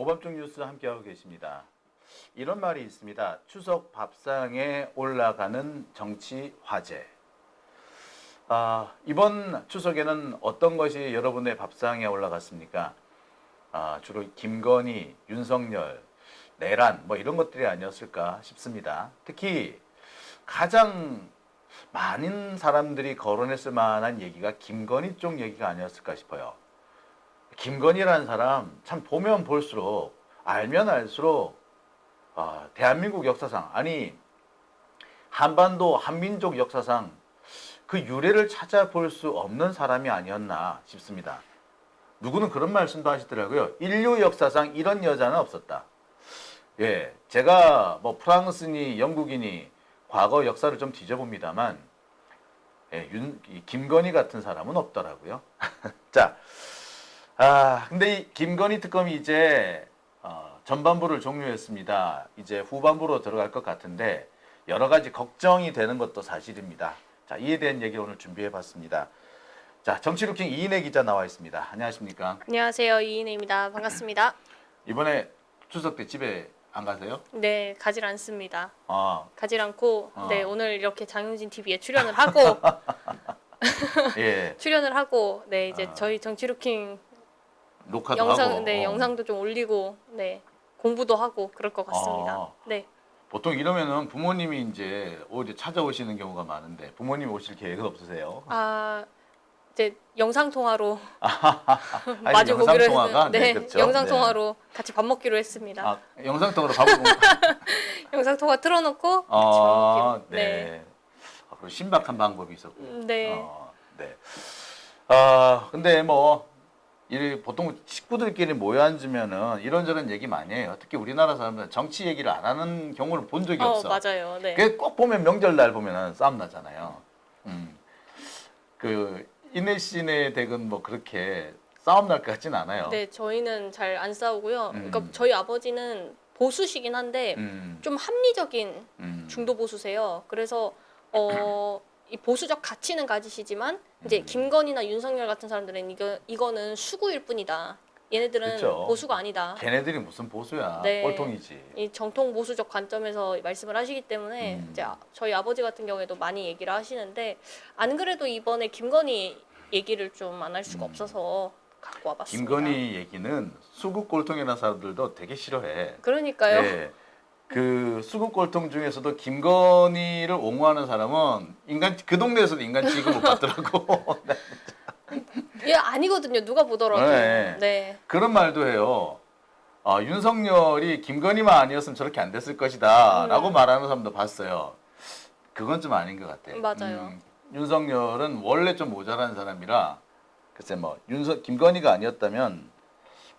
오밤중 뉴스 함께하고 계십니다. 이런 말이 있습니다. 추석 밥상에 올라가는 정치 화제. 이번 추석에는 어떤 것이 여러분의 밥상에 올라갔습니까? 주로 김건희, 윤석열, 내란 뭐 이런 것들이 아니었을까 싶습니다. 특히 가장 많은 사람들이 거론했을 만한 얘기가 김건희 쪽 얘기가 아니었을까 싶어요. 김건희라는 사람 참 보면 볼수록 알면 알수록 대한민국 역사상 아니 한반도 한민족 역사상 그 유래를 찾아볼 수 없는 사람이 아니었나 싶습니다. 누구는 그런 말씀도 하시더라고요. 인류 역사상 이런 여자는 없었다. 예, 제가 뭐 프랑스니 영국이니 과거 역사를 좀 뒤져봅니다만 예, 김건희 같은 사람은 없더라고요. 자, 근데 이 김건희 특검이 이제 전반부를 종료했습니다. 이제 후반부로 들어갈 것 같은데 여러 가지 걱정이 되는 것도 사실입니다. 자, 이에 대한 얘기 오늘 준비해봤습니다. 자, 정치루킹 이인혜 기자 나와 있습니다. 안녕하십니까? 안녕하세요, 이인혜입니다. 반갑습니다. 이번에 추석 때 집에 안 가세요? 네, 가질 않습니다. 어, 가질 않고 네, 오늘 이렇게 장윤진 TV에 출연을 하고 예, 출연을 하고 네, 이제 저희 정치루킹 녹화도 영상 하고. 네, 영상도 좀 올리고 네, 공부도 하고 그럴 것 같습니다. 네. 보통 이러면은 부모님이 이제 어디 찾아오시는 경우가 많은데 부모님 오실 계획은 없으세요? 이제 영상 통화로 아니, 마주 영상 보기로 통화가 했는데 네, 그렇죠? 영상 네. 통화로 같이 밥 먹기로 했습니다. 영상 통화로 밥을 먹. 영상 통화 틀어놓고 같이 밥 먹기로. 네. 그리고 신박한 방법이 있었고. 네. 네. 근데 뭐 보통 식구들끼리 모여 앉으면은 이런저런 얘기 많이 해요. 특히 우리나라 사람들은 정치 얘기를 안 하는 경우를 본 적이 없어. 맞아요. 네. 그게 꼭 보면 명절날 보면은 싸움 나잖아요. 이내 씨네 댁은 뭐 그렇게 싸움 날 것 같진 않아요. 네, 저희는 잘 안 싸우고요. 그러니까 저희 아버지는 보수시긴 한데 좀 합리적인 중도 보수세요. 그래서 이 보수적 가치는 가지시지만 이제 김건희나 윤석열 같은 사람들은 이거는 수구일 뿐이다. 얘네들은 그쵸. 보수가 아니다. 걔네들이 무슨 보수야? 네. 꼴통이지. 이 정통 보수적 관점에서 말씀을 하시기 때문에 이제 저희 아버지 같은 경우에도 많이 얘기를 하시는데 안 그래도 이번에 김건희 얘기를 좀 안 할 수가 없어서 갖고 와봤습니다. 김건희 얘기는 수구 꼴통이라는 사람들도 되게 싫어해. 그러니까요. 네. 그 수구 꼴통 중에서도 김건희를 옹호하는 사람은 그 동네에서도 인간 취급을 받더라고. 예, 아니거든요. 누가 보더라도. 네. 네. 그런 말도 해요. 윤석열이 김건희만 아니었으면 저렇게 안 됐을 것이다 라고 말하는 사람도 봤어요. 그건 좀 아닌 것 같아요. 맞아요. 윤석열은 원래 좀 모자란 사람이라 글쎄 뭐 김건희가 아니었다면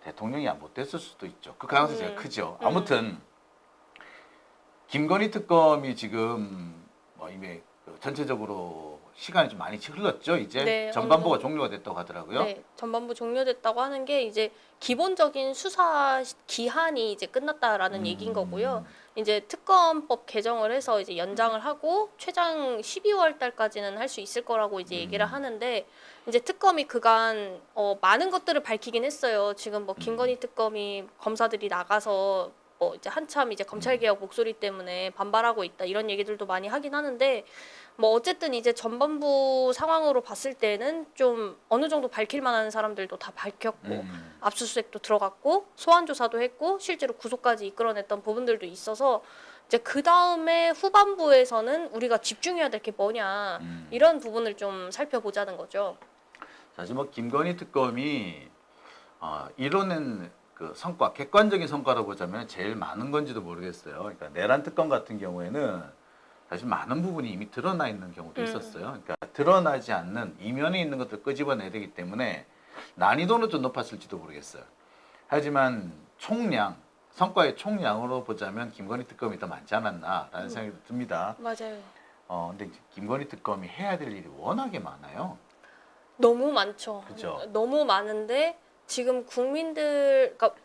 대통령이 못 됐을 수도 있죠. 그 가능성이 제가 크죠. 아무튼 김건희 특검이 지금 뭐 이미 전체적으로 시간이 좀 많이 흘렀죠. 이제 네, 전반부가 종료가 됐다고 하더라고요. 네, 전반부 종료됐다고 하는 게 이제 기본적인 수사 기한이 이제 끝났다라는 얘기인 거고요. 이제 특검법 개정을 해서 이제 연장을 하고 최장 12월 달까지는 할 수 있을 거라고 이제 얘기를 하는데 이제 특검이 그간 많은 것들을 밝히긴 했어요. 지금 뭐 김건희 특검이 검사들이 나가서 이제 한참 이제 검찰개혁 목소리 때문에 반발하고 있다 이런 얘기들도 많이 하긴 하는데 뭐 어쨌든 이제 전반부 상황으로 봤을 때는 좀 어느 정도 밝힐 만한 사람들도 다 밝혔고 압수수색도 들어갔고 소환 조사도 했고 실제로 구속까지 이끌어냈던 부분들도 있어서 이제 그 다음에 후반부에서는 우리가 집중해야 될 게 뭐냐 이런 부분을 좀 살펴보자는 거죠. 사실 뭐 김건희 특검이 이뤄낸 그 성과, 객관적인 성과로 보자면 제일 많은 건지도 모르겠어요. 그러니까 내란 특검 같은 경우에는 사실 많은 부분이 이미 드러나 있는 경우도 있었어요. 그러니까 드러나지 않는 이면에 있는 것들 끄집어내야 되기 때문에 난이도는 좀 높았을지도 모르겠어요. 하지만 성과의 총량으로 보자면 김건희 특검이 더 많지 않았나라는 생각이 듭니다. 맞아요. 근데 이제 김건희 특검이 해야 될 일이 워낙에 많아요. 너무 많죠. 그죠? 너무 많은데 지금 국민들, 그러니까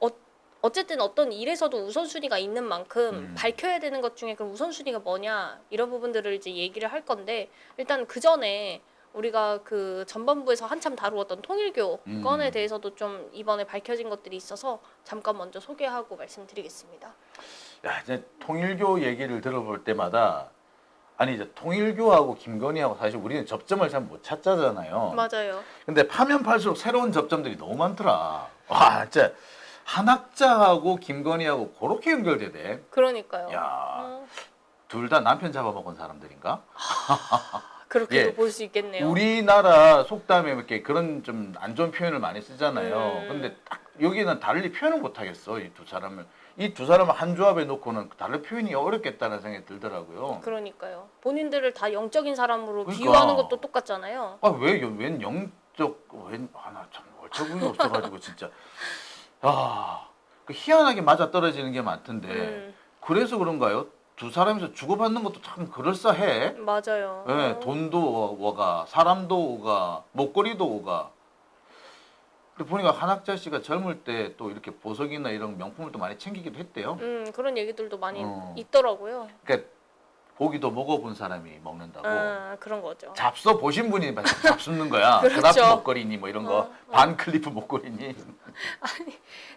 어쨌든 어떤 일에서도 우선순위가 있는 만큼 밝혀야 되는 것 중에 그럼 우선순위가 뭐냐 이런 부분들을 이제 얘기를 할 건데 일단 그 전에 우리가 그 전반부에서 한참 다루었던 통일교 음. 건에 대해서도 좀 이번에 밝혀진 것들이 있어서 잠깐 먼저 소개하고 말씀드리겠습니다. 야, 이제 통일교 얘기를 들어볼 때마다 아니 이제 통일교하고 김건희하고 사실 우리는 접점을 잘 못 찾잖아요. 맞아요. 근데 파면 팔수록 새로운 접점들이 너무 많더라. 와, 진짜 한학자하고 김건희하고 그렇게 연결되대. 그러니까요. 야, 둘 다 남편 잡아먹은 사람들인가? 그렇게도 예. 볼 수 있겠네요. 우리나라 속담에 이렇게 그런 좀 안 좋은 표현을 많이 쓰잖아요. 음. 근데 딱 여기는 달리 표현을 못 하겠어. 이 두 사람을. 이 두 사람을 한 조합에 놓고는 다른 표현이 어렵겠다는 생각이 들더라고요. 그러니까 본인들을 다 영적인 사람으로 그러니까. 비유하는 것도 똑같잖아요. 아, 웬 영적, 나 참 얼처구니 없어가지고 진짜. 아, 그 희한하게 맞아 떨어지는 게 많던데. 그래서 그런가요? 두 사람이서 주고받는 것도 참 그럴싸해. 맞아요. 예, 돈도 오가, 사람도 오가, 목걸이도 오가. 근데 보니까 한학자 씨가 젊을 때 또 이렇게 보석이나 이런 명품을 또 많이 챙기기도 했대요. 그런 얘기들도 많이 어. 있더라고요. 그러니까 고기도 먹어본 사람이 먹는다고. 아, 그런 거죠. 잡숴 보신 분이 잡수는 거야. 그렇죠. 그라프 목걸이니 뭐 이런 거, 반클리프 목걸이니.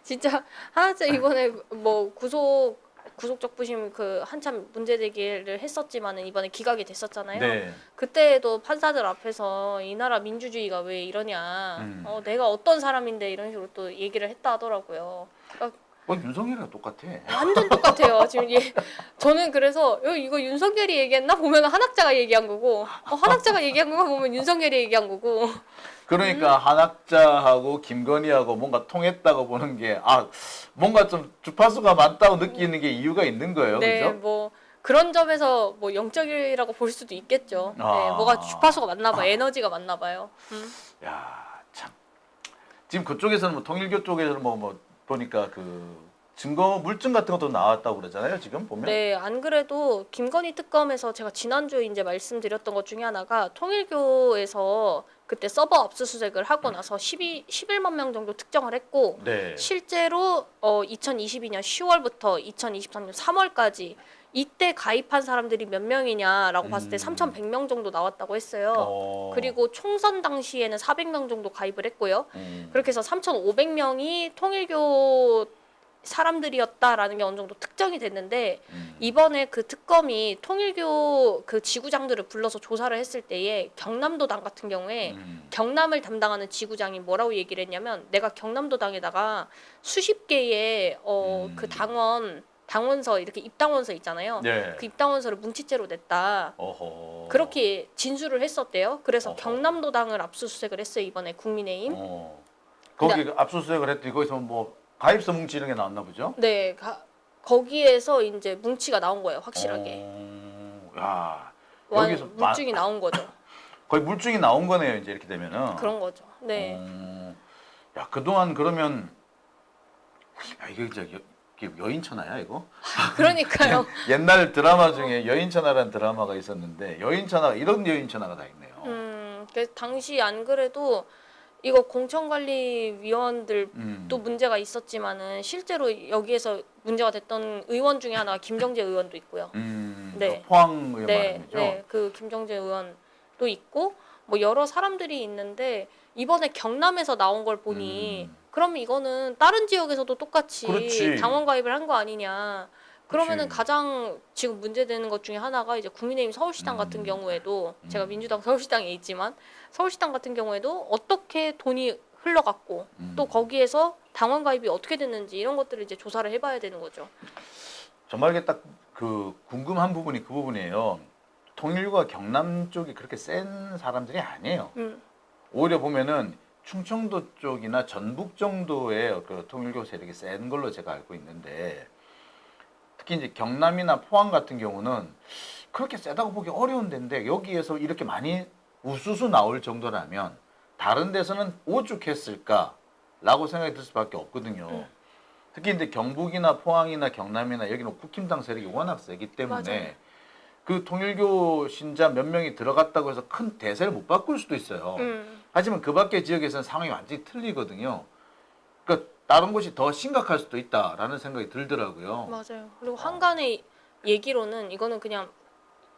진짜 하나짜 이번에 뭐 구속적 부심 그 한참 문제 제기를 했었지만은 이번에 기각이 됐었잖아요. 네. 그때도 판사들 앞에서 이 나라 민주주의가 왜 이러냐, 내가 어떤 사람인데 이런 식으로 또 얘기를 했다 하더라고요. 그러니까 윤석열이랑 똑같아. 완전 똑같아요. 지금 저는 그래서 이거 윤석열이 얘기했나 보면 한학자가 얘기한 거고, 한학자가 얘기한 거 보면 윤석열이 얘기한 거고. 그러니까 한학자하고 김건희하고 뭔가 통했다고 보는 게 뭔가 좀 주파수가 맞다고 느끼는 게 이유가 있는 거예요. 네, 그죠? 뭐 그런 점에서 뭐 영적이라고 볼 수도 있겠죠. 네, 뭐가 주파수가 맞나 봐요. 에너지가 맞나 봐요. 야, 참. 지금 그쪽에서는 뭐 통일교 쪽에서는 뭐 보니까 그 증거 물증 같은 것도 나왔다고 그러잖아요. 지금 보면. 네, 안 그래도 김건희 특검에서 제가 지난주에 이제 말씀드렸던 것 중에 하나가 통일교에서 그때 서버 압수수색을 하고 나서 11만 명 정도 특정을 했고, 네. 실제로 2022년 10월부터 2023년 3월까지 이때 가입한 사람들이 몇 명이냐라고 봤을 때 3,100명 정도 나왔다고 했어요. 그리고 총선 당시에는 400명 정도 가입을 했고요. 그렇게 해서 3,500명이 통일교 사람들이었다라는 게 어느 정도 특정이 됐는데, 이번에 그 특검이 통일교 그 지구장들을 불러서 조사를 했을 때에 경남도당 같은 경우에 경남을 담당하는 지구장이 뭐라고 얘기를 했냐면, 내가 경남도당에다가 수십 개의 그 당원서 이렇게 입당원서 있잖아요. 네. 그 입당원서를 뭉치죄로 냈다. 어허. 그렇게 진술을 했었대요. 그래서 어허. 경남도당을 압수수색을 했어요, 이번에 국민의힘. 거기 압수수색을 했더니 거기서 뭐 가입서 뭉치 이런 게 나왔나 보죠? 네, 거기에서 이제 뭉치가 나온 거예요, 확실하게. 야, 여기서 물증이 나온 거죠. 거의 물증이 나온 거네요. 이제 이렇게 되면은. 그런 거죠. 네. 야, 그동안 그러면 이게 진짜 여인천하야 이거? 그러니까요. 옛날 드라마 중에 여인천하라는 드라마가 있었는데 여인천하가 이런 여인천하가 다 있네요. 그래서 당시 안 그래도 이거 공천관리위원들 또 문제가 있었지만은 실제로 여기에서 문제가 됐던 의원 중에 하나가 김정재 의원도 있고요. 네. 포항 의원 말이죠. 네, 그 김정재 의원도 있고 뭐 여러 사람들이 있는데 이번에 경남에서 나온 걸 보니 그러면 이거는 다른 지역에서도 똑같이 그렇지. 당원 가입을 한 거 아니냐. 그러면은 그렇지. 가장 지금 문제되는 것 중에 하나가 이제 국민의힘 서울시당 같은 경우에도 제가 민주당 서울시당에 있지만 서울시당 같은 경우에도 어떻게 돈이 흘러갔고 또 거기에서 당원 가입이 어떻게 됐는지 이런 것들을 이제 조사를 해봐야 되는 거죠. 정말 이게 딱 그 궁금한 부분이 그 부분이에요. 통일교가 경남 쪽이 그렇게 센 사람들이 아니에요. 오히려 보면은 충청도 쪽이나 전북 정도의 그 통일교 세력이 센 걸로 제가 알고 있는데, 특히 이제 경남이나 포항 같은 경우는 그렇게 세다고 보기 어려운 데인데 여기에서 이렇게 많이 우수수 나올 정도라면 다른 데서는 오죽했을까라고 생각이 들 수밖에 없거든요. 특히 이제 경북이나 포항이나 경남이나 여기는 국힘당 세력이 워낙 세기 때문에 맞아요. 그 통일교 신자 몇 명이 들어갔다고 해서 큰 대세를 못 바꿀 수도 있어요. 하지만 그 밖의 지역에서는 상황이 완전히 틀리거든요. 그러니까 다른 곳이 더 심각할 수도 있다라는 생각이 들더라고요. 맞아요. 그리고 한간의 얘기로는 이거는 그냥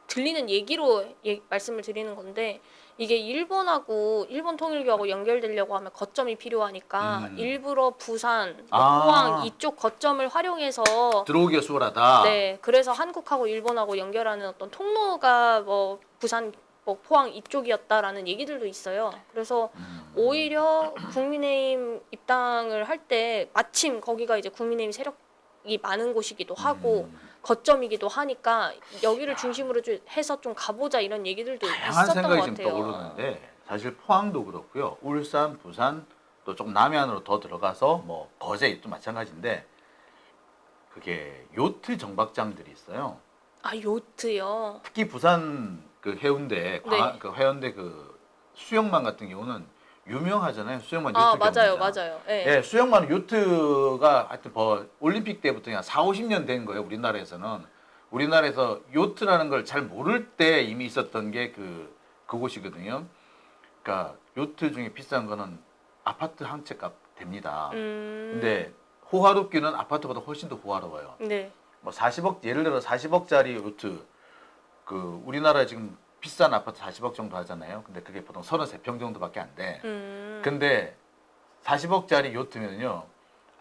들리는 얘기로 말씀을 드리는 건데 이게 일본 통일교하고 연결되려고 하면 거점이 필요하니까 일부러 부산, 뭐 아. 포항 이쪽 거점을 활용해서 들어오기가 수월하다. 네, 그래서 한국하고 일본하고 연결하는 어떤 통로가 뭐 부산, 뭐 포항 이쪽이었다라는 얘기들도 있어요. 그래서 오히려 국민의힘 입당을 할 때 마침 거기가 이제 국민의힘 세력이 많은 곳이기도 하고 거점이기도 하니까 여기를 중심으로 해서 좀 가보자 이런 얘기들도 다양한 있었던 생각이 것 지금 같아요. 떠오르는데 사실 포항도 그렇고요. 울산, 부산 또 조금 남해안으로 더 들어가서 뭐 거제도 마찬가지인데 그게 요트 정박장들이 있어요. 아, 요트요. 특히 부산 그 해운대 네. 그 해운대 그 수영만 같은 경우는 유명하잖아요. 수영만 요트 아, 맞아요, 경기장. 맞아요. 예. 예, 수영만 요트가 하여튼 뭐 올림픽 때부터 한 4, 50년 된 거예요. 우리나라에서는. 우리나라에서 요트라는 걸 잘 모를 때 이미 있었던 게 그곳이거든요. 그러니까 요트 중에 비싼 거는 아파트 한 채 값 됩니다. 근데 호화롭기는 아파트보다 훨씬 더 호화로워요. 네. 뭐 40억 예를 들어 40억짜리 요트 그 우리나라 지금 비싼 아파트 40억 정도 하잖아요. 근데 그게 보통 33평 정도밖에 안 돼. 근데 40억짜리 요트면요.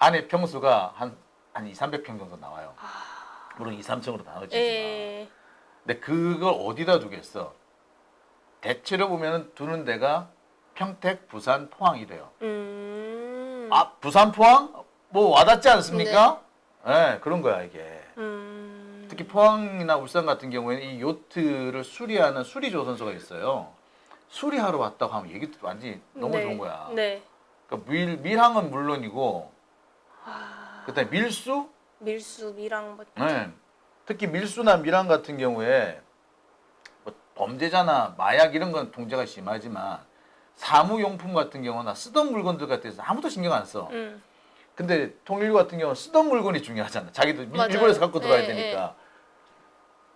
안에 평수가 한 2, 300평 정도 나와요. 물론 2, 3층으로 나눠지지만. 예. 근데 그걸 어디다 두겠어? 대체로 보면 두는 데가 평택, 부산, 포항이래요. 아, 부산, 포항? 뭐 와닿지 않습니까? 네, 그런 거야, 이게. 특히 포항이나 울산 같은 경우에는 이 요트를 수리하는 수리조 선수가 있어요. 수리하러 왔다고 하면 얘기 완전히 너무 네. 좋은 거야. 네. 그러니까 밀항은 물론이고, 그다음에 밀수, 밀항 뭐 네. 특히 밀수나 밀항 같은 경우에 뭐 범죄자나 마약 이런 건 통제가 심하지만 사무용품 같은 경우나 쓰던 물건들 같은 데서 아무도 신경 안 써. 근데 통일교 같은 경우는 쓰던 물건이 중요하잖아. 자기도 맞아요. 일본에서 갖고 들어와야 예, 되니까.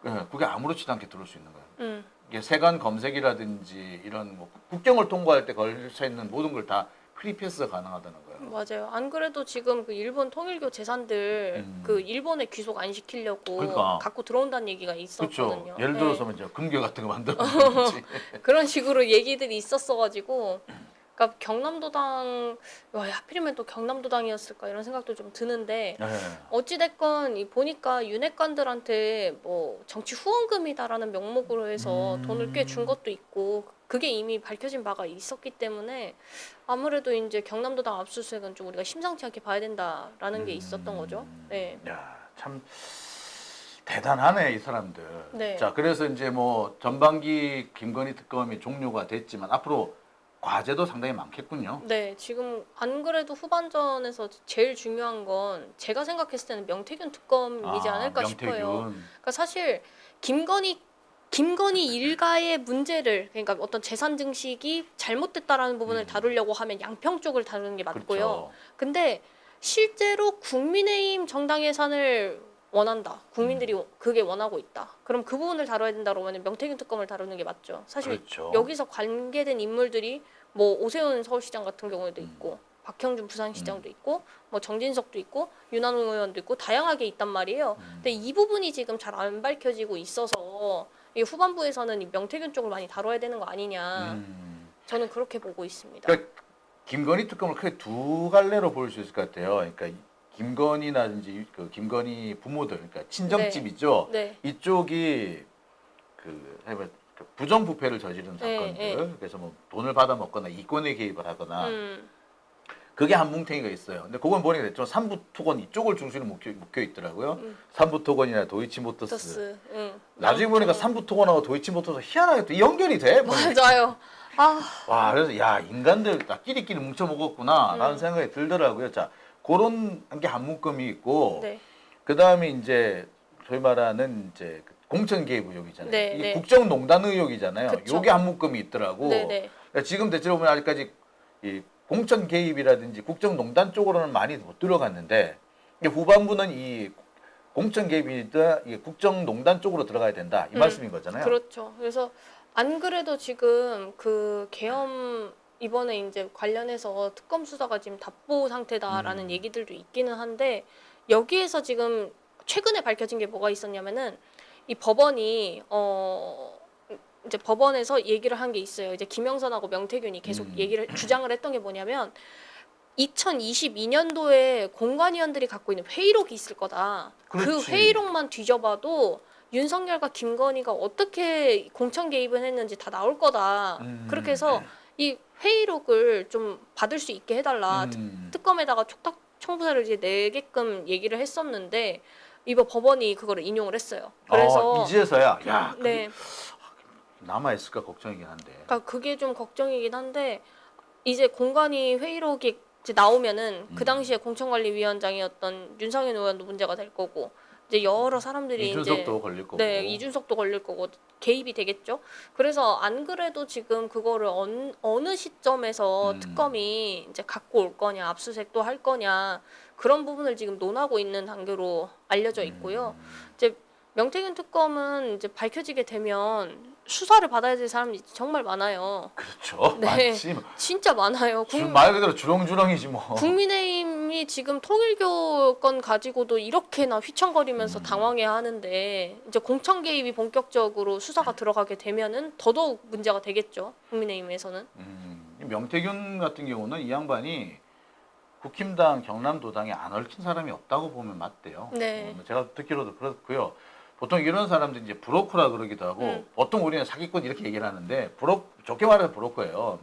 예, 그게 아무렇지도 않게 들어올 수 있는 거예요. 음. 이게 세관 검색이라든지 이런 뭐 국경을 통과할 때 걸쳐 있는 모든 걸 다 프리패스가 가능하다는 거예요. 맞아요. 안 그래도 지금 그 일본 통일교 재산들 그 일본에 귀속 안 시키려고 그러니까. 갖고 들어온다는 얘기가 그렇죠. 있었거든요. 예를 예. 들어서 이제 금괴 같은 거 만들어놓는지. 그런 식으로 얘기들이 있었어가지고, 그러니까 경남도당, 와, 하필이면 또 경남도당이었을까 이런 생각도 좀 드는데 네. 어찌됐건 보니까 윤핵관들한테 뭐 정치 후원금이다라는 명목으로 해서 돈을 꽤 준 것도 있고 그게 이미 밝혀진 바가 있었기 때문에 아무래도 이제 경남도당 압수수색은 좀 우리가 심상치 않게 봐야 된다라는 게 있었던 거죠. 네. 야, 참 대단하네 이 사람들. 네. 자, 그래서 이제 뭐 전반기 김건희 특검이 종료가 됐지만 앞으로 과제도 상당히 많겠군요. 네, 지금 안 그래도 후반전에서 제일 중요한 건 제가 생각했을 때는 명태균 특검이지 않을까 싶어요. 명태균. 그러니까 사실 김건희 일가의 문제를 그러니까 어떤 재산 증식이 잘못됐다라는 부분을 다루려고 하면 양평 쪽을 다루는 게 맞고요. 그렇죠. 근데 실제로 국민의힘 정당 예산을 원한다. 국민들이 그게 원하고 있다. 그럼 그 부분을 다뤄야 된다고 하면 명태균 특검을 다루는 게 맞죠. 사실 그렇죠. 여기서 관계된 인물들이 뭐 오세훈 서울시장 같은 경우에도 있고 박형준 부산시장도 있고 뭐 정진석도 있고 윤한홍 의원도 있고 다양하게 있단 말이에요. 근데 이 부분이 지금 잘 안 밝혀지고 있어서 이 후반부에서는 이 명태균 쪽을 많이 다뤄야 되는 거 아니냐. 저는 그렇게 보고 있습니다. 그러니까 김건희 특검을 크게 두 갈래로 볼 수 있을 것 같아요. 그러니까 김건희라든지 그 김건희 부모들, 그러니까 친정집이죠. 네. 이쪽이 그 부정부패를 저지른 네, 사건들, 네. 그래서 뭐 돈을 받아 먹거나 이권에 개입을 하거나 그게 한 뭉탱이가 있어요. 근데 그건 보니까 됐죠. 삼부토건 이쪽을 중심으로 묶여 있더라고요. 삼부토건이나 도이치모터스. 토스. 나중에 보니까 삼부토건하고 도이치모터스 희한하게 또 연결이 돼. 보니까. 맞아요. 아, 와, 그래서 야 인간들 다 끼리끼리 뭉쳐 먹었구나라는 생각이 들더라고요. 자, 그런 게 한 묶음이 있고, 네. 그 다음에 이제 소위 말하는 이제 공천 개입 의혹이잖아요. 네, 이게 네. 국정농단 의혹이잖아요. 그쵸. 요게 한 묶음이 있더라고. 네, 네. 그러니까 지금 대체로 보면 아직까지 이 공천 개입이라든지 국정농단 쪽으로는 많이 못 들어갔는데 이제 후반부는 이 공천 개입이다 이게 국정농단 쪽으로 들어가야 된다 이 말씀인 거잖아요. 그렇죠. 그래서 안 그래도 지금 그 계엄 이번에 이제 관련해서 특검 수사가 지금 답보 상태다라는 얘기들도 있기는 한데 여기에서 지금 최근에 밝혀진 게 뭐가 있었냐면은 이 법원이 이제 법원에서 얘기를 한 게 있어요. 이제 김영선하고 명태균이 계속 주장을 했던 게 뭐냐면 2022년도에 공관위원들이 갖고 있는 회의록이 있을 거다. 그 그렇지. 회의록만 뒤져봐도 윤석열과 김건희가 어떻게 공천 개입을 했는지 다 나올 거다. 그렇게 해서 이 회의록을 좀 받을 수 있게 해달라. 특검에다가 촉탁 청구서를 이제 내게끔 얘기를 했었는데 이번 법원이 그거를 인용을 했어요. 그래서 이제서야 야 네, 남아 있을까 걱정이긴 한데. 그러니까 그게 좀 걱정이긴 한데 이제 공관위 회의록이 이제 나오면은 그 당시에 공천관리위원장이었던 윤상현 의원도 문제가 될 거고 이제 여러 사람들이 이준석도 이제 걸릴 거고. 네, 이준석도 걸릴 거고 개입이 되겠죠. 그래서 안 그래도 지금 그거를 어느 시점에서 특검이 이제 갖고 올 거냐, 압수수색도 할 거냐 그런 부분을 지금 논하고 있는 단계로 알려져 있고요. 이제 명태균 특검은 이제 밝혀지게 되면 수사를 받아야 될 사람이 정말 많아요. 그렇죠. 네. 맞지. 진짜 많아요. 말 그대로 주렁주렁이지 뭐. 국민의힘이 지금 통일교 건 가지고도 이렇게나 휘청거리면서 당황해야 하는데 이제 공천 개입이 본격적으로 수사가 들어가게 되면은 더더욱 문제가 되겠죠. 국민의힘에서는. 이 명태균 같은 경우는 이 양반이 국힘당 경남도당에 안 얽힌 사람이 없다고 보면 맞대요. 네. 제가 듣기로도 그렇고요. 보통 이런 사람들 이제 브로커라 그러기도 하고 보통 우리는 사기꾼 이렇게 얘기를 하는데 좋게 말하면 브로커예요.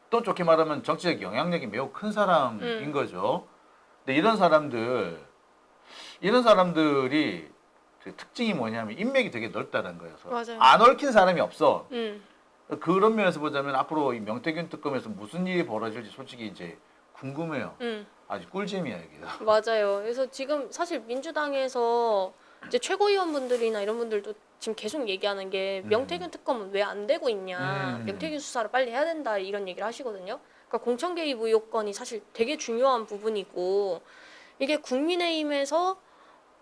또 좋게 말하면 정치적 영향력이 매우 큰 사람인 거죠. 근데 이런 사람들이 그 특징이 뭐냐면 인맥이 되게 넓다는 거예요. 맞아요. 안 얽힌 사람이 없어. 음. 그런 면에서 보자면 앞으로 이 명태균 특검에서 무슨 일이 벌어질지 솔직히 이제 궁금해요. 아주 꿀잼이야 여기가. 맞아요. 그래서 지금 사실 민주당에서 이제 최고위원분들이나 이런 분들도 지금 계속 얘기하는 게 명태균 특검은 왜 안 되고 있냐. 명태균 수사를 빨리 해야 된다 이런 얘기를 하시거든요. 그러니까 공천 개입 의혹건이 사실 되게 중요한 부분이고 이게 국민의힘에서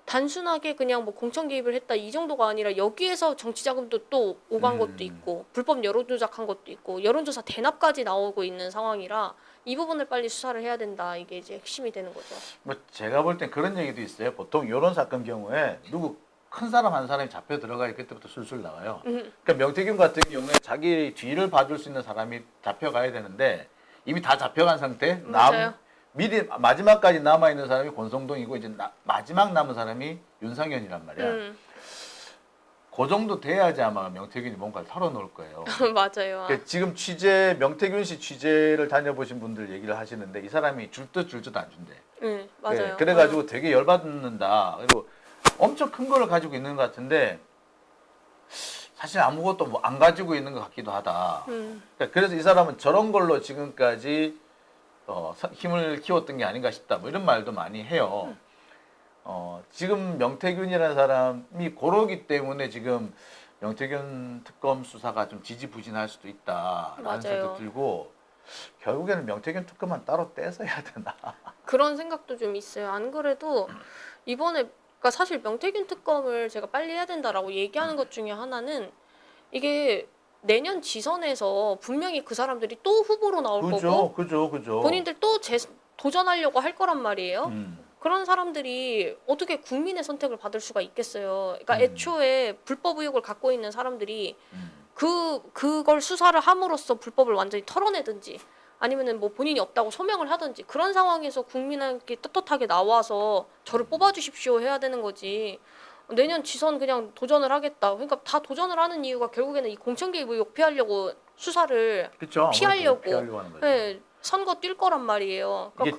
단순하게 그냥 뭐 공천 개입을 했다 이 정도가 아니라 여기에서 정치 자금도 또 오간 것도 있고 불법 여론 조작한 것도 있고 여론조사 대납까지 나오고 있는 상황이라 이 부분을 빨리 수사를 해야 된다 이게 이제 핵심이 되는 거죠. 뭐 제가 볼 땐 그런 얘기도 있어요. 보통 이런 사건 경우에 누구 큰 사람 한 사람이 잡혀 들어가야 그때부터 술술 나와요. 그러니까 명태균 같은 경우에 자기 뒤를 봐줄 수 있는 사람이 잡혀가야 되는데 이미 다 잡혀간 상태. 맞아요. 미리 마지막까지 남아 있는 사람이 권성동이고 이제 마지막 남은 사람이 윤상현이란 말이야. 그 정도 돼야지 아마 명태균이 뭔가를 털어놓을 거예요. 맞아요. 그러니까 지금 명태균 씨 취재를 다녀보신 분들 얘기를 하시는데 이 사람이 줄 듯 안 준대. 맞아요. 네, 그래가지고 되게 열받는다. 그리고 엄청 큰 거를 가지고 있는 것 같은데 사실 아무것도 뭐 안 가지고 있는 것 같기도 하다. 그러니까 그래서 이 사람은 저런 걸로 지금까지 힘을 키웠던 게 아닌가 싶다. 뭐 이런 말도 많이 해요. 지금 명태균이라는 사람이 고르기 때문에 지금 명태균 특검 수사가 좀 지지부진할 수도 있다라는 맞아요. 생각도 들고 결국에는 명태균 특검만 따로 떼서 해야 되나. 그런 생각도 좀 있어요. 안 그래도 이번에 그러니까 사실 명태균 특검을 제가 빨리 해야 된다라고 얘기하는 것 중에 하나는 이게 내년 지선에서 분명히 그 사람들이 또 후보로 나올 거고 그죠. 본인들 또 도전하려고 할 거란 말이에요. 그런 사람들이 어떻게 국민의 선택을 받을 수가 있겠어요. 그러니까 애초에 불법 의혹을 갖고 있는 사람들이 그걸 수사를 함으로써 불법을 완전히 털어내든지 아니면은 뭐 본인이 없다고 소명을 하든지 그런 상황에서 국민에게 떳떳하게 나와서 저를 뽑아주십시오 해야 되는 거지. 내년 지선 그냥 도전을 하겠다. 그러니까 다 도전을 하는 이유가 결국에는 이 공천 개입 의혹 피하려고 수사를 그쵸, 피하려고 하는 거죠. 네, 선거 뛸 거란 말이에요. 그러니까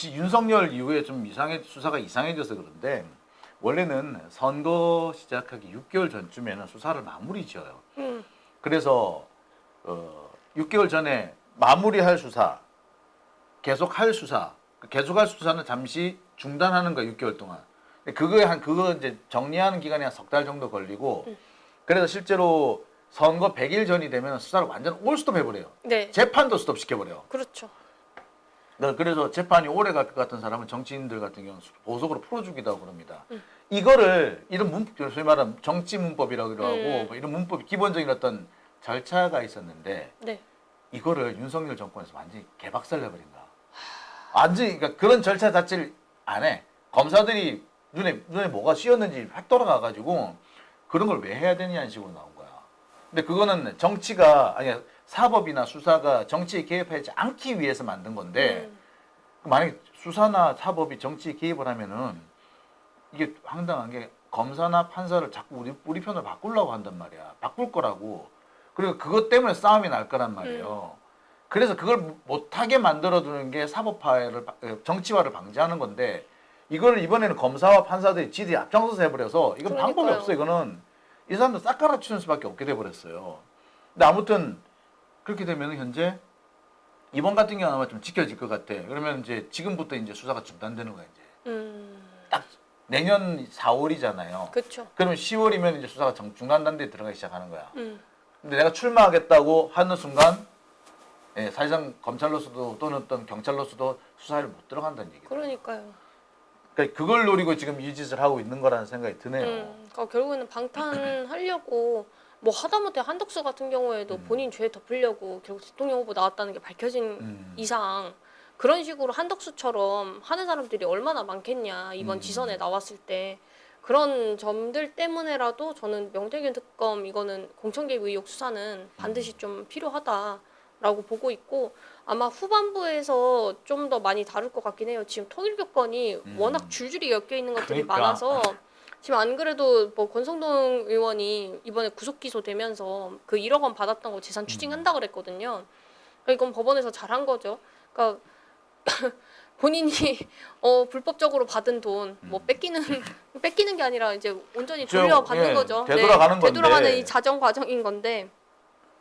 윤석열 이후에 좀 수사가 이상해져서 그런데 원래는 선거 시작하기 6개월 전쯤에는 수사를 마무리 지어요. 그래서 6개월 전에 마무리할 수사, 계속할 수사는 잠시 중단하는 거야 6개월 동안. 그거 이제 정리하는 기간이 한 석 달 정도 걸리고 그래서 실제로 선거 100일 전이 되면 수사를 완전 올스톱 해버려요. 네. 재판도 스톱 시켜버려요. 그렇죠. 그래서 재판이 오래 갈 것 같은 사람은 정치인들 같은 경우는 보석으로 풀어주기도 하고 그럽니다. 이거를 이런 문법, 소위 말하는 정치 문법이라고 하고 뭐 이런 문법 기본적인 어떤 절차가 있었는데 네. 이거를 윤석열 정권에서 완전히 개박살 내버린 거야. 완전히 그러니까 그런 절차 자체를 안 해. 검사들이 눈에 뭐가 씌었는지 확 돌아가가지고 그런 걸 왜 해야 되냐는 식으로 나온 거야. 근데 그거는 정치가 아니 사법이나 수사가 정치에 개입하지 않기 위해서 만든 건데 만약에 수사나 사법이 정치에 개입을 하면은 이게 황당한 게 검사나 판사를 자꾸 우리 편으로 바꾸려고 한단 말이야. 바꿀 거라고. 그리고 그것 때문에 싸움이 날 거란 말이에요. 그래서 그걸 못하게 만들어두는 게 사법화를 정치화를 방지하는 건데 이걸 이번에는 검사와 판사들이 지들이 앞장서서 해버려서 이건 방법이 그러니까요. 없어. 이거는 이 사람들 싹 갈아치우는 수밖에 없게 돼버렸어요. 근데 아무튼 그렇게 되면 현재 이번 같은 경우는 아마 좀 지켜질 것 같아. 그러면 이제 지금부터 이제 수사가 중단되는 거야 이제. 딱 내년 4월이잖아요. 그렇죠. 그러면 10월이면 이제 수사가 중단단계에 들어가기 시작하는 거야. 근데 내가 출마하겠다고 하는 순간 예, 사실상 검찰로서도 또는 어떤 경찰로서도 수사에 못 들어간다는 얘기죠. 그러니까요. 그러니까 그걸 노리고 지금 이 짓을 하고 있는 거라는 생각이 드네요. 그러니까 결국에는 방탄하려고 뭐 하다못해 한덕수 같은 경우에도 본인 죄 덮으려고 결국 대통령 후보 나왔다는 게 밝혀진 이상 그런 식으로 한덕수처럼 하는 사람들이 얼마나 많겠냐 이번 지선에 나왔을 때 그런 점들 때문에라도 저는 명태균 특검 이거는 공천 개입 의혹 수사는 반드시 좀 필요하다라고 보고 있고 아마 후반부에서 좀 더 많이 다룰 것 같긴 해요. 지금 통일 교건이 워낙 줄줄이 엮여 있는 것들이 그러니까. 많아서 지금 안 그래도 뭐 권성동 의원이 이번에 구속 기소되면서 그 1억 원 받았던 거 재산 추징한다 그랬거든요. 그러니까 이건 법원에서 잘한 거죠. 그러니까 본인이 불법적으로 받은 돈 뭐 뺏기는 게 아니라 이제 온전히 돌려받는 예, 거죠. 되돌아가는 건데. 되돌아가는 이 자정 과정인 건데.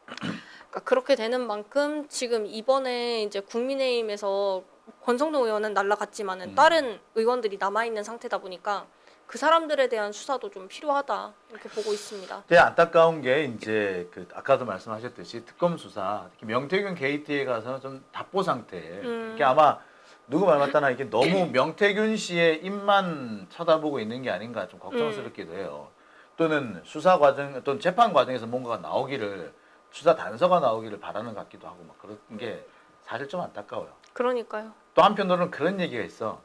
그러니까 그렇게 되는 만큼 지금 이번에 이제 국민의힘에서 권성동 의원은 날라갔지만은 다른 의원들이 남아 있는 상태다 보니까 그 사람들에 대한 수사도 좀 필요하다 이렇게 보고 있습니다. 되게 안타까운 게 이제 그 아까도 말씀하셨듯이 특검 수사, 특히 명태균 게이트에 가서는 좀 답보 상태. 이게 아마 누구 말 맞다나 이게 너무 명태균 씨의 입만 쳐다보고 있는 게 아닌가 좀 걱정스럽기도 해요. 또는 수사 과정, 또는 재판 과정에서 뭔가가 나오기를 수사 단서가 나오기를 바라는 것 같기도 하고 막 그런 게 사실 좀 안타까워요. 그러니까요. 또 한편으로는 그런 얘기가 있어.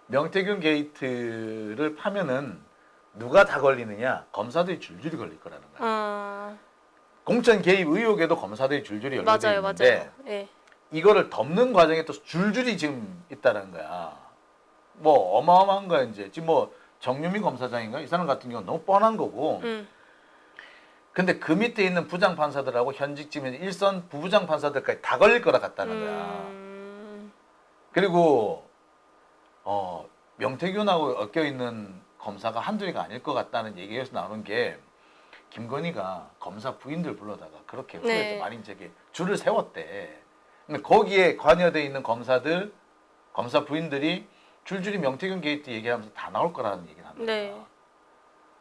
명태균 게이트를 파면은 누가 다 걸리느냐? 검사들이 줄줄이 걸릴 거라는 거야. 공천 개입 의혹에도 검사들이 줄줄이 연루돼 맞아요, 있는데 맞아요. 예. 이거를 덮는 과정에 또 줄줄이 지금 있다는 거야. 뭐 어마어마한 거야 이제. 지금 뭐 정유미 검사장인가? 이 사람 같은 경우는 너무 뻔한 거고. 근데 그 밑에 있는 부장 판사들하고 현직 지금 일선 부부장 판사들까지 다 걸릴 거라 같다는 거야. 그리고 명태균하고 엮여 있는 검사가 한두 개가 아닐 것 같다는 얘기에서 나오는 게 김건희가 검사 부인들 불러다가 그렇게 후에 네. 또 많이 이제 줄을 세웠대. 근데 거기에 관여돼 있는 검사들, 검사 부인들이 줄줄이 명태균 게이트 얘기하면서 다 나올 거라는 얘기를 합니다. 네.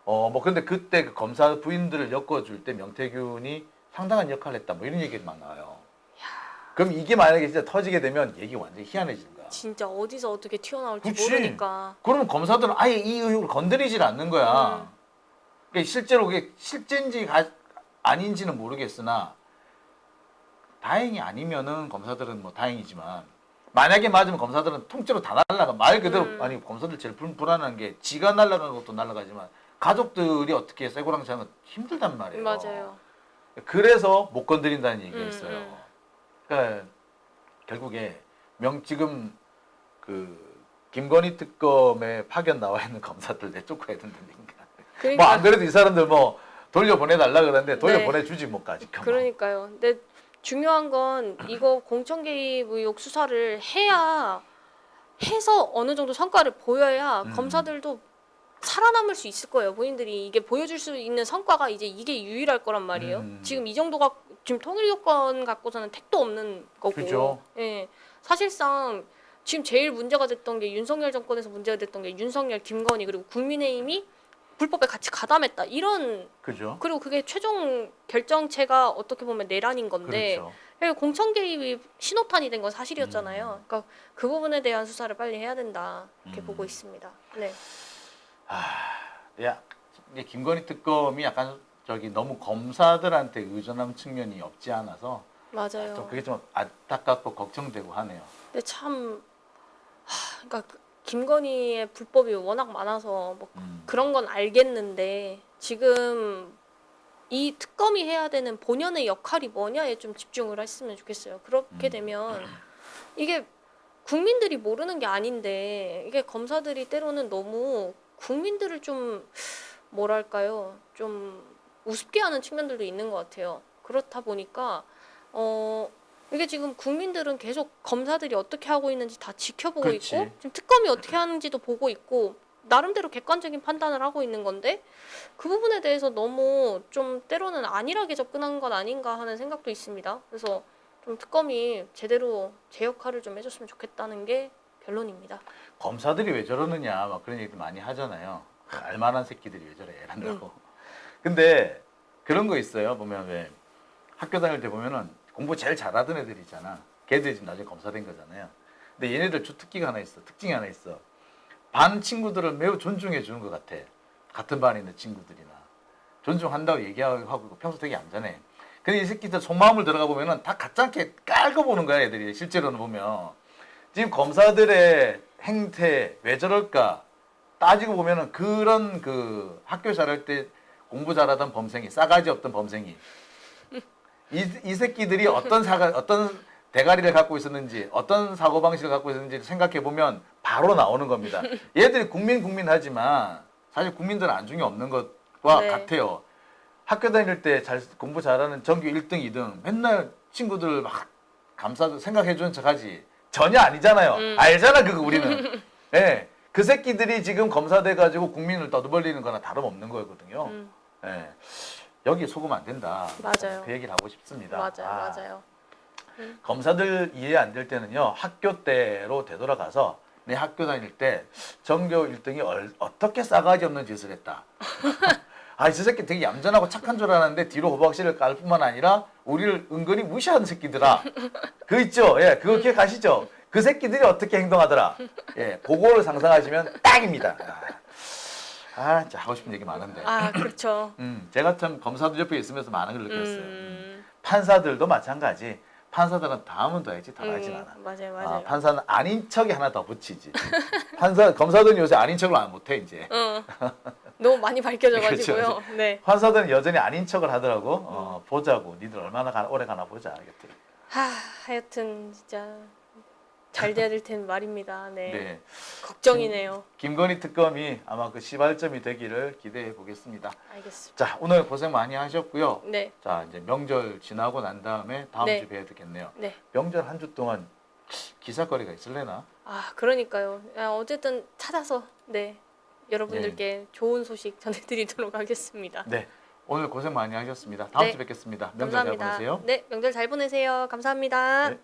뭐 근데 그때 그 검사 부인들을 엮어줄 때 명태균이 상당한 역할을 했다. 뭐 이런 얘기가 막 나와요. 그럼 이게 만약에 진짜 터지게 되면 얘기 완전히 희한해지는 거야. 진짜 어디서 어떻게 튀어나올지 그치. 모르니까. 그러면 검사들은 아예 이 의혹을 건드리질 않는 거야. 그러니까 실제로 그게 실제인지 아닌지는 모르겠으나 다행이 아니면은 검사들은 뭐 다행이지만 만약에 맞으면 검사들은 통째로 다 날라가. 말 그대로 아니 검사들 제일 불안한 게 지가 날라가는 것도 날라가지만 가족들이 어떻게 쇠고랑 차는 건 힘들단 말이에요. 맞아요. 그래서 못 건드린다는 얘기가 있어요. 그러니까 결국에 지금 그 김건희 특검에 파견 나와 있는 검사들 내쫓아야 된다는 얘기인가. 그러니까, 뭐 안 그래도 이 사람들 뭐 돌려보내달라 그러는데 돌려보내주지 뭐까지. 그러니까요. 근데 중요한 건 이거 공천 개입 의혹 수사를 해서 어느 정도 성과를 보여야 검사들도 살아남을 수 있을 거예요. 본인들이 이게 보여줄 수 있는 성과가 이제 이게 유일할 거란 말이에요. 지금 이 정도가 지금 통일 요건 갖고서는 택도 없는 거고. 그죠. 예. 사실상 지금 제일 문제가 됐던 게 윤석열 정권에서 문제가 됐던 게 윤석열, 김건희 그리고 국민의힘이 불법에 같이 가담했다. 이런 그죠. 그리고 그게 최종 결정체가 어떻게 보면 내란인 건데 그렇죠. 공천 개입이 신호탄이 된 건 사실이었잖아요. 그러니까 그 부분에 대한 수사를 빨리 해야 된다. 이렇게 보고 있습니다. 네. 야, 이게 김건희 특검이 약간 너무 검사들한테 의존한 측면이 없지 않아서 맞아요. 좀 그게 좀 안타깝고 걱정되고 하네요. 근데 참 그러니까 김건희의 불법이 워낙 많아서 뭐 음. 그런 건 알겠는데 지금 이 특검이 해야 되는 본연의 역할이 뭐냐에 좀 집중을 했으면 좋겠어요. 그렇게 되면 이게 국민들이 모르는 게 아닌데 이게 검사들이 때로는 너무 국민들을 좀 뭐랄까요? 좀 우습게 하는 측면들도 있는 것 같아요. 그렇다 보니까 이게 지금 국민들은 계속 검사들이 어떻게 하고 있는지 다 지켜보고 그렇지. 있고 지금 특검이 어떻게 하는지도 보고 있고 나름대로 객관적인 판단을 하고 있는 건데 그 부분에 대해서 너무 좀 때로는 안일하게 접근한 건 아닌가 하는 생각도 있습니다. 그래서 좀 특검이 제대로 제 역할을 좀 해줬으면 좋겠다는 게 결론입니다. 검사들이 왜 저러느냐 막 그런 얘기도 많이 하잖아요. 알만한 새끼들이 왜 저래 이런다고. 근데 그런 거 있어요. 보면 왜 학교 다닐 때 보면은 공부 제일 잘하던 애들 있잖아. 걔들이 지금 나중에 검사 된 거잖아요. 근데 얘네들 주특기가 하나 있어. 특징이 하나 있어. 반 친구들을 매우 존중해 주는 것 같아. 같은 반에 있는 친구들이나 존중한다고 얘기하고 평소 되게 얌전해. 근데 이 새끼들 속마음을 들어가 보면은 다 가짜게 깔고 보는 거야 애들이. 실제로는 보면 지금 검사들의 행태 왜 저럴까 따지고 보면은 그런 그 학교 잘할 때 공부 잘하던 범생이 싸가지 없던 범생이 이 새끼들이 어떤 대가리를 갖고 있었는지 어떤 사고 방식을 갖고 있었는지 생각해 보면 바로 나오는 겁니다. 얘들이 국민 하지만 사실 국민들은 안중에 없는 것과 네. 같아요. 학교 다닐 때 공부 잘하는 전교 1등, 2등 맨날 친구들 막 감싸고 생각해 주는 척하지 전혀 아니잖아요. 알잖아 그거 우리는. 예. 그 새끼들이 지금 검사돼 가지고 국민을 떠들벌리는 거나 다름없는 거거든요. 예. 여기 속으면 안 된다. 맞아요. 그 얘기를 하고 싶습니다. 맞아요. 검사들 이해 안 될 때는요. 학교 때로 되돌아가서 내 학교 다닐 때 전교 1등이 어떻게 싸가지 없는 짓을 했다. 아, 저 새끼 되게 얌전하고 착한 줄 알았는데 뒤로 호박씨를 깔 뿐만 아니라 우리를 은근히 무시하는 새끼들아. 그 있죠? 예, 그거 기억하시죠? 그 새끼들이 어떻게 행동하더라. 예, 그거를 상상하시면 딱입니다. 진짜 하고 싶은 얘기 많은데. 아 그렇죠. 제가 참 검사들 옆에 있으면서 많은 걸 느꼈어요. 판사들도 마찬가지. 판사들은 다 하면 더 해야지 다 하진 않아. 맞아요. 판사는 아닌 척이 하나 더 붙이지. 검사들은 요새 아닌 척을 안 못해 이제. 너무 많이 밝혀져가지고요. 그렇죠. 네. 판사들은 여전히 아닌 척을 하더라고. 보자고. 니들 얼마나 오래 가나 보자. 이렇게. 하여튼 진짜 잘 돼야 될 텐 말입니다. 네. 네. 걱정이네요. 김건희 특검이 아마 그 시발점이 되기를 기대해 보겠습니다. 알겠습니다. 자, 오늘 고생 많이 하셨고요. 네. 자, 이제 명절 지나고 난 다음에 다음 네. 주 뵈야 되겠네요. 네. 명절 한 주 동안 기사거리가 있을래나? 그러니까요. 어쨌든 찾아서 네 여러분들께 좋은 소식 전해드리도록 하겠습니다. 네. 오늘 고생 많이 하셨습니다. 다음 네. 주 뵙겠습니다. 명절 잘 감사합니다. 보내세요. 네, 명절 잘 보내세요. 감사합니다. 네.